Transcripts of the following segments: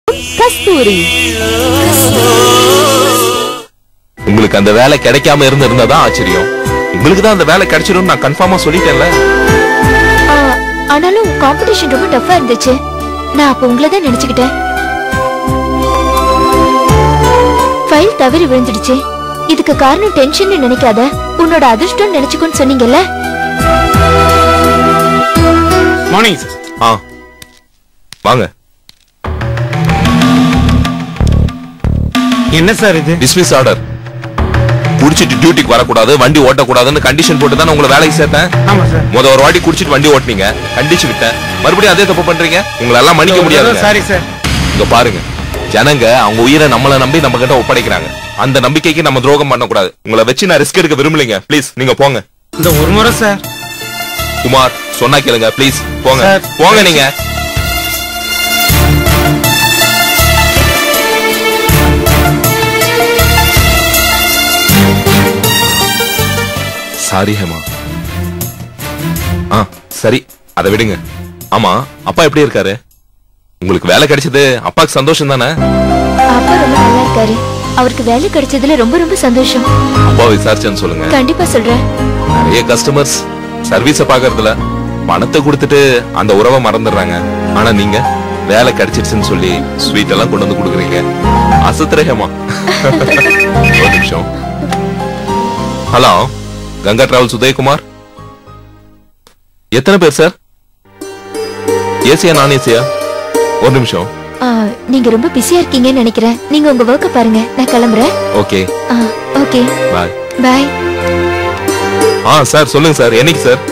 கஸ்தூரி. உங்களுக்கு அந்த வேலை கிடைக்காம இருந்திருந்தா ஆச்சரியம். உங்களுக்கு தான் அந்த வேலை கிடைச்சிடும் நான் கன்ஃபார்மா சொல்லிட்டேன்ல. ஆனாலும் காம்படிஷன் ரொம்ப டஃபா இருந்துச்சு. நான் அப்ப உங்களை தான் நினைச்சுக்கிட்டேன். ஃபைல் தவறி விழுந்துடுச்சு. இதுக்கு காரணம் டென்ஷன் நினைக்காத, உன்னோட அதிர்ஷ்டம் நினைச்சுக்கோன்னு சொன்னீங்கல்ல. Morning sir. வாங்க. என்ன சார் இது? Dismiss order. குடிச்சிட்டு டியூட்டிக்கு வரக்கூடாது, வண்டி ஓட்டக்கூடாதுன்னு கண்டிஷன் போட்டு தான் உங்களை வேலைக்கு சேர்த்தேன். ஆமா சார். ஒரு வாட்டி குடிச்சிட்டு வண்டி ஓட்டுனீங்க, கண்டிச்சு விட்டேன். மறுபடியும் அதே தப்பு பண்றீங்க. உங்களை எல்லாம் மன்னிக்க முடியாது. Sorry sir. இங்க பாருங்க, ஜனங்க அவங்க உயிரை நம்மள நம்பி நம்ம கிட்ட ஒப்படைக்கிறாங்க. அந்த நம்பிக்கைக்கு நம்ம துரோகம் பண்ணக்கூடாது. உங்களை வச்சு நான் ரிஸ்க் எடுக்க விரும்பலைங்க. ப்ளீஸ் நீங்க போங்க. இந்த ஒரு முறை சார். குமார் சொன்னா கேளுங்க. ப்ளீஸ் போங்க. போங்க நீங்க. சாரி ஹேமா. சரி அதை விடுங்க. ஆமா, அப்பா எப்படி இருக்காரு? உங்களுக்கு வேலை கிடைச்சது அப்பாக்கு சந்தோஷம் தானே? அப்பா ரொம்ப நல்லா இருக்காரு. அவருக்கு வேலை கிடைச்சதுல ரொம்ப ரொம்ப சந்தோஷம். அப்பா விசாரிச்சேன்னு சொல்லுங்க. கண்டிப்பா சொல்றேன். நிறைய கஸ்டமர்ஸ் சர்வீஸ பாக்குறதுல பணத்தை கொடுத்துட்டு அந்த உறவை மறந்துடுறாங்க. ஆனா நீங்க வேலை கிடைச்சிருச்சுன்னு சொல்லி ஸ்வீட் எல்லாம் கொண்டு வந்து கொடுக்குறீங்க. அசத்துறேமா. ஒரு நிமிஷம். Hello, Ganga travels Udayakumar. எத்தனை பேர் சார்? ஏசியா நான் ஏசியா? ஒரு நிமிஷம். நீங்க ரொம்ப பிஸியா இருக்கீங்கன்னு நினைக்கிறேன். நீங்க உங்க வர்க்க பாருங்க, நான் கிளம்புறேன். Okay okay bye. Bye. Sir சொல்லுங்க சார். என்னைக்கு சார்?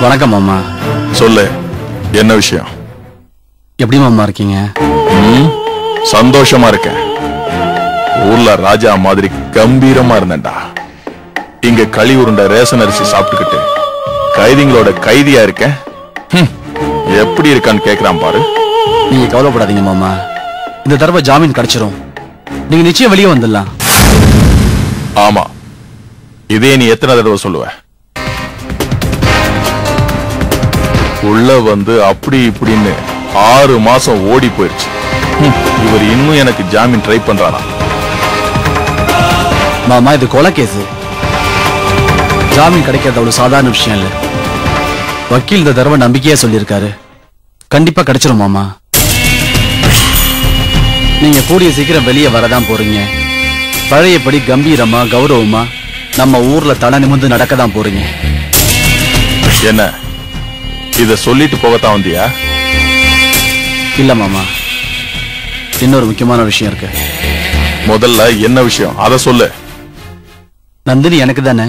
வணக்கம் மாமா. சொல்லு, என்ன விஷயம்? எப்படி மாமா இருக்கீங்க? சந்தோஷமா இருக்கேன். ஊர்ல ராஜா மாதிரி கம்பீரமா இருந்தேன்டா. இங்க களி உருண்ட ரேஷன் அரிசி சாப்பிட்டுக்கிட்டு கைதிங்களோட கைதியா இருக்கேன். எப்படி இருக்கான்னு கேக்குறான் பாரு. நீங்க கவலைப்படாதீங்க மாமா, இந்த தடவை ஜாமீன் கிடைச்சிரும். நீங்க நிச்சயம் வெளியே வந்துடலாம். ஆமா, இதே நீ எத்தனை தடவை சொல்லுவ? உள்ள வந்து அப்படி இப்படின்னு 6 மாசம் ஓடி போயிருச்சு. இவர் இன்னும் எனக்கு ஜாமீன் ட்ரை பண்றானா? மாமா, இது கொலை கேஸ். ஜாமீன் கிடைக்கிறது அவ்வளவு சாதாரண விஷயம் இல்ல. வக்கீல் இந்த தடவை நம்பிக்கையா சொல்லியிருக்காரு. கண்டிப்பா கிடைச்சிரும் மாமா. நீங்க கூடிய சீக்கிரம் வெளியே வரதான் போறீங்க. பழையபடி கம்பீரமா கௌரவமா நம்ம ஊர்ல தலை நிமிர்ந்து நடக்கதான் போறீங்க. என்ன இத சொல்லிட்டு போகத்தான் வந்தியா? இல்ல மாமா, இன்னொரு முக்கியமான விஷயம் இருக்கு. முதல்ல என்ன விஷயம் அத சொல்லு. நந்தினி எனக்கு தானே.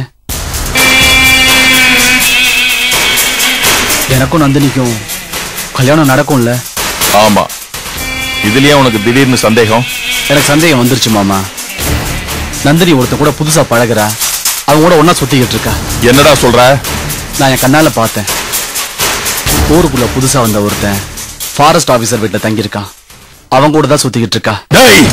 எனக்கும் நந்தினிக்கும் கல்யாணம் நடக்கும்ல? ஆமா. இதுலயே உனக்கு திடீர்னு சந்தேகம்? எனக்கு சந்தேகம் வந்துருச்சு மாமா. நந்தினி ஒருத்தன் கூட புதுசா பழகுறா, அவங்க கூட ஒன்னா சுத்திக்கிட்டு இருக்கா. என்னடா சொல்ற? நான் என் கண்ணால பார்த்தேன். ஊருக்குள்ள புதுசா வந்த ஒருத்தன் ஃபாரஸ்ட் ஆபீசர் வீட்டுல தங்கியிருக்கான். அவங்க கூட தான் சுத்திக்கிட்டு இருக்கா. டேய்,